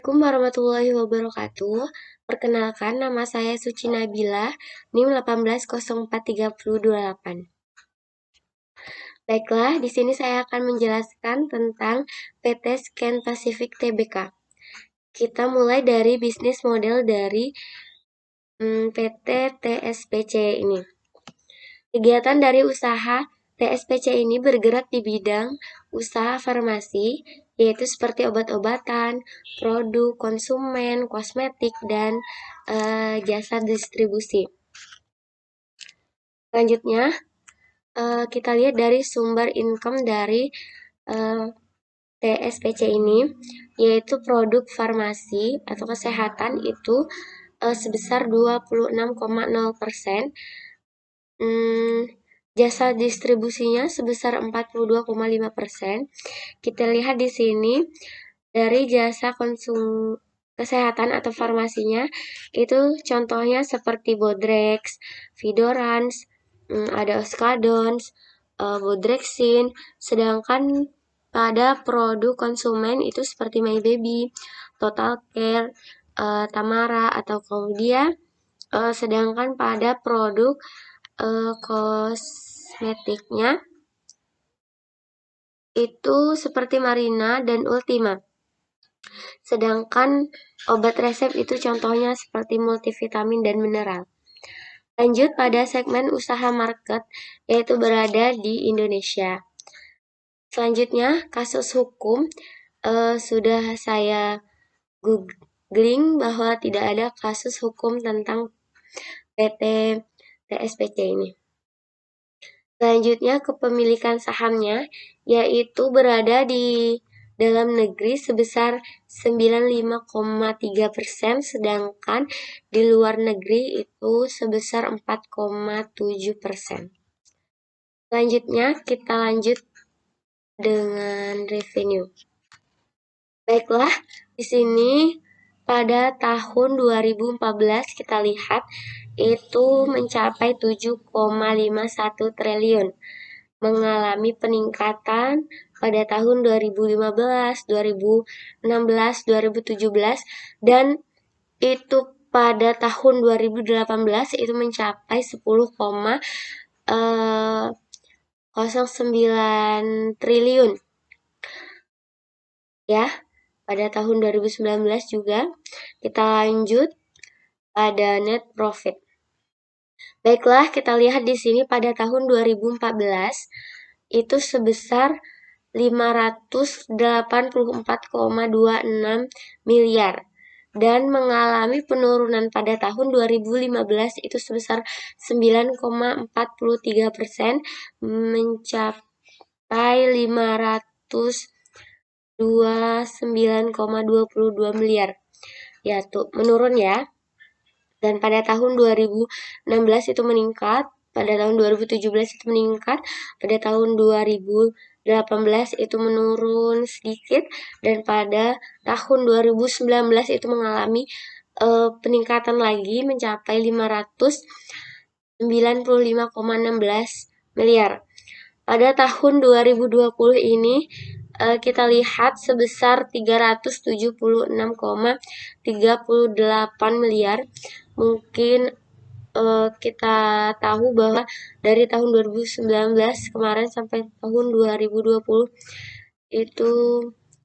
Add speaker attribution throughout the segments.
Speaker 1: Assalamualaikum warahmatullahi wabarakatuh. Perkenalkan, nama saya Suci Nabila, NIM 18043028. Baiklah, di sini saya akan menjelaskan tentang PT Scan Pacific Tbk. Kita mulai dari bisnis model dari PT TSPC ini. Kegiatan dari usaha TSPC ini bergerak di bidang usaha farmasi, yaitu seperti obat-obatan, produk konsumen, kosmetik, dan jasa distribusi. Selanjutnya, kita lihat dari sumber income dari TSPC ini, yaitu produk farmasi atau kesehatan itu sebesar 26,0%, jasa distribusinya sebesar 42,5%. Kita lihat di sini dari jasa kesehatan atau farmasinya itu contohnya seperti Bodrex, Vidorans, ada Oskadons, Bodrexin. Sedangkan pada produk konsumen itu seperti My Baby, Total Care, Tamara atau Claudia. Sedangkan pada produk kosmetiknya itu seperti Marina dan Ultima. Sedangkan obat resep itu contohnya seperti multivitamin dan mineral. Lanjut pada segmen usaha market, yaitu berada di Indonesia. Selanjutnya, kasus hukum sudah saya googling bahwa tidak ada kasus hukum tentang PT TSPC ini. Selanjutnya, kepemilikan sahamnya, yaitu berada di dalam negeri sebesar 95,3%, sedangkan di luar negeri itu sebesar 4,7%. Selanjutnya, kita lanjut dengan revenue. Baiklah, di sini pada tahun 2014 kita lihat itu mencapai 7,51 triliun, mengalami peningkatan pada tahun 2015, 2016, 2017, dan itu pada tahun 2018 itu mencapai 10,09 triliun. Ya, pada tahun 2019 juga. Kita lanjut pada net profit. Baiklah, kita lihat di sini pada tahun 2014 itu sebesar 584,26 miliar dan mengalami penurunan pada tahun 2015 itu sebesar 9,43%, mencapai 529,22 miliar. Ya, tuh menurun ya. Dan pada tahun 2016 itu meningkat, pada tahun 2017 itu meningkat, pada tahun 2018 itu menurun sedikit, dan pada tahun 2019 itu mengalami peningkatan lagi mencapai 595,16 miliar. Pada tahun 2020 ini kita lihat sebesar 376,38 miliar. Mungkin kita tahu bahwa dari tahun 2019 kemarin sampai tahun 2020 itu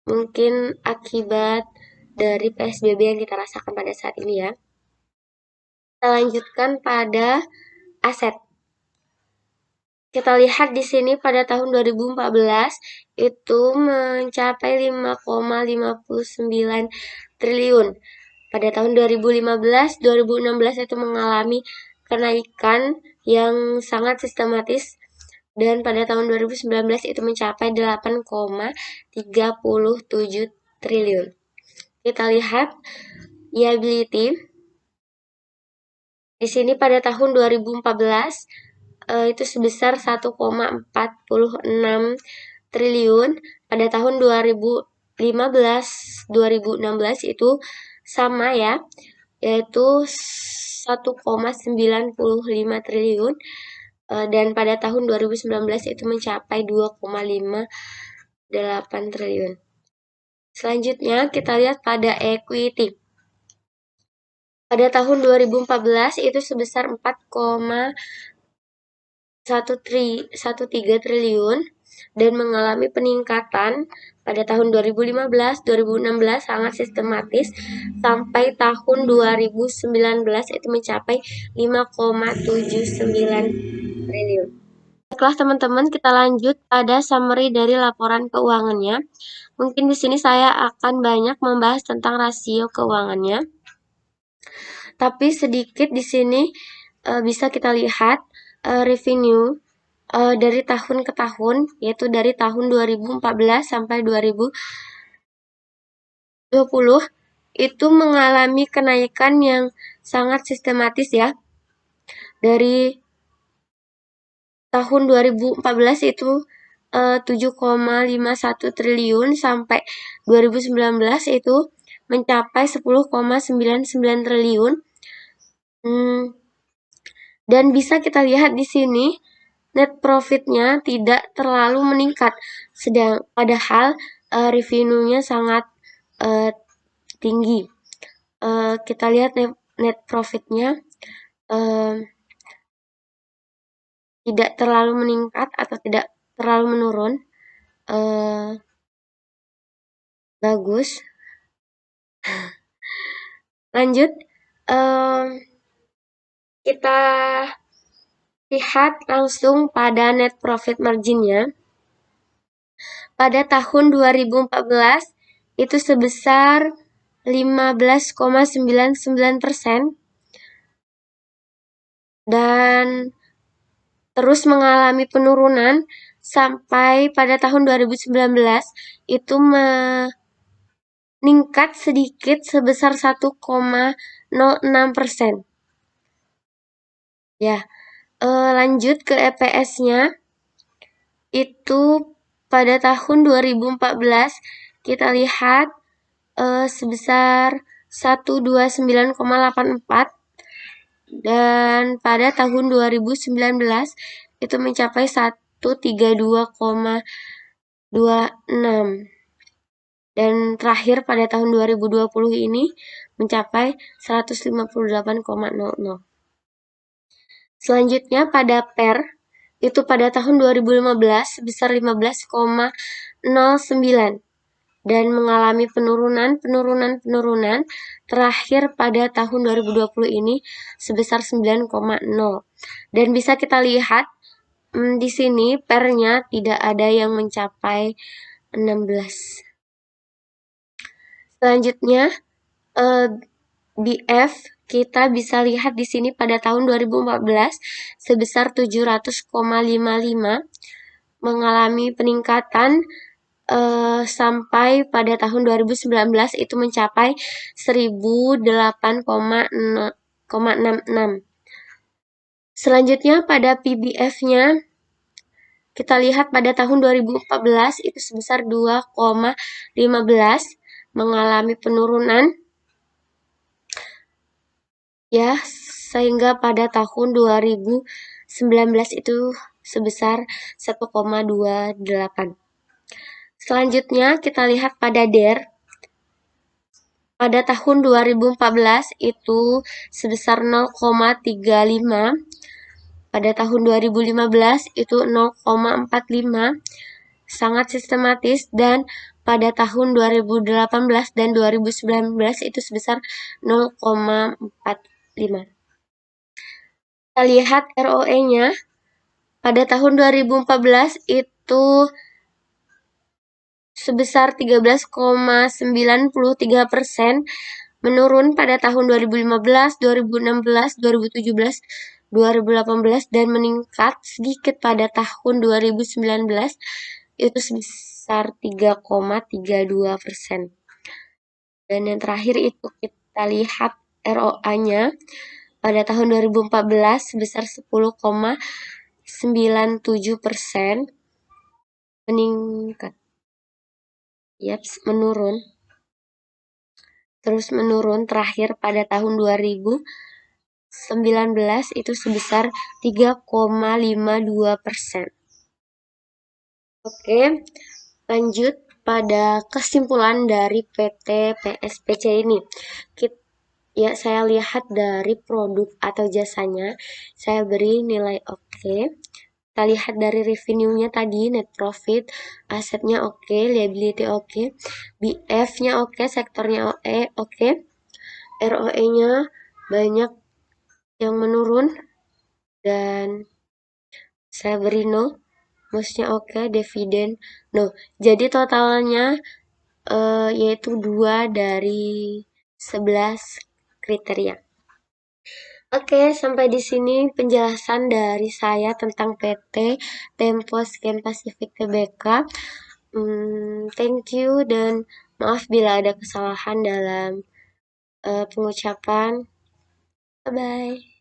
Speaker 1: mungkin akibat dari PSBB yang kita rasakan pada saat ini ya. Kita lanjutkan pada aset. Kita lihat di sini pada tahun 2014 itu mencapai 5,59 triliun. Pada tahun 2015, 2016 itu mengalami kenaikan yang sangat sistematis, dan pada tahun 2019 itu mencapai 8,37 triliun. Kita lihat liability. Di sini pada tahun 2014 itu sebesar 1,46 triliun. Pada tahun 2015, 2016 itu sama ya, yaitu 1,95 triliun. Dan pada tahun 2019 itu mencapai 2,58 triliun. Selanjutnya kita lihat pada equity. Pada tahun 2014 itu sebesar 4,13 triliun dan mengalami peningkatan pada tahun 2015-2016 sangat sistematis sampai tahun 2019 itu mencapai 5,79 triliun. Baiklah teman-teman, kita lanjut pada summary dari laporan keuangannya. Mungkin di sini saya akan banyak membahas tentang rasio keuangannya. Tapi sedikit di sini bisa kita lihat revenue dari tahun ke tahun, yaitu dari tahun 2014 sampai 2020 itu mengalami kenaikan yang sangat sistematis ya. Dari tahun 2014 itu 7,51 triliun sampai 2019 itu mencapai 10,99 triliun. Dan bisa kita lihat di sini net profitnya tidak terlalu meningkat, padahal revenue-nya sangat tinggi. Kita lihat net profitnya tidak terlalu meningkat atau tidak terlalu menurun. Bagus. Lanjut, kita lihat langsung pada net profit marginnya. Pada tahun 2014 itu sebesar 15,99% dan terus mengalami penurunan sampai pada tahun 2019 itu meningkat sedikit sebesar 1,06%. Ya, lanjut ke EPS-nya. Itu pada tahun 2014 kita lihat sebesar 129,84 dan pada tahun 2019 itu mencapai 132,26 dan terakhir pada tahun 2020 ini mencapai 158,00. Selanjutnya pada PER itu pada tahun 2015 sebesar 15,09 dan mengalami penurunan terakhir pada tahun 2020 ini sebesar 9,0. Dan bisa kita lihat di sini PER-nya tidak ada yang mencapai 16. Selanjutnya BF kita bisa lihat di sini pada tahun 2014 sebesar 700,55 mengalami peningkatan sampai pada tahun 2019 itu mencapai 1008,66. Selanjutnya pada PBF-nya kita lihat pada tahun 2014 itu sebesar 2,15 mengalami penurunan ya, sehingga pada tahun 2019 itu sebesar 1,28. Selanjutnya kita lihat pada DER. Pada tahun 2014 itu sebesar 0,35. Pada tahun 2015 itu 0,45. Sangat sistematis dan pada tahun 2018 dan 2019 itu sebesar 0,45. Kita lihat ROE-nya. Pada tahun 2014 itu sebesar 13,93%, menurun pada tahun 2015, 2016, 2017, 2018 dan meningkat sedikit pada tahun 2019 itu sebesar 3,32%. Dan yang terakhir itu kita lihat ROA-nya pada tahun 2014 sebesar 10,97%, meningkat. Yaps, menurun. Terus menurun terakhir pada tahun 2019 itu sebesar 3,52%. Oke, lanjut pada kesimpulan dari PT PSPC ini. Ya, saya lihat dari produk atau jasanya, saya beri nilai oke. Kita lihat dari revenue-nya tadi, net profit, asetnya oke, liability oke, BF-nya oke, sektornya oke, ROE-nya banyak yang menurun, dan saya beri no, maksudnya oke, dividen no. Jadi totalnya yaitu 2 dari 11 kriteria. Oke, sampai di sini penjelasan dari saya tentang PT Tempo Scan Pacific Tbk. Thank you dan maaf bila ada kesalahan dalam pengucapan. Bye-bye.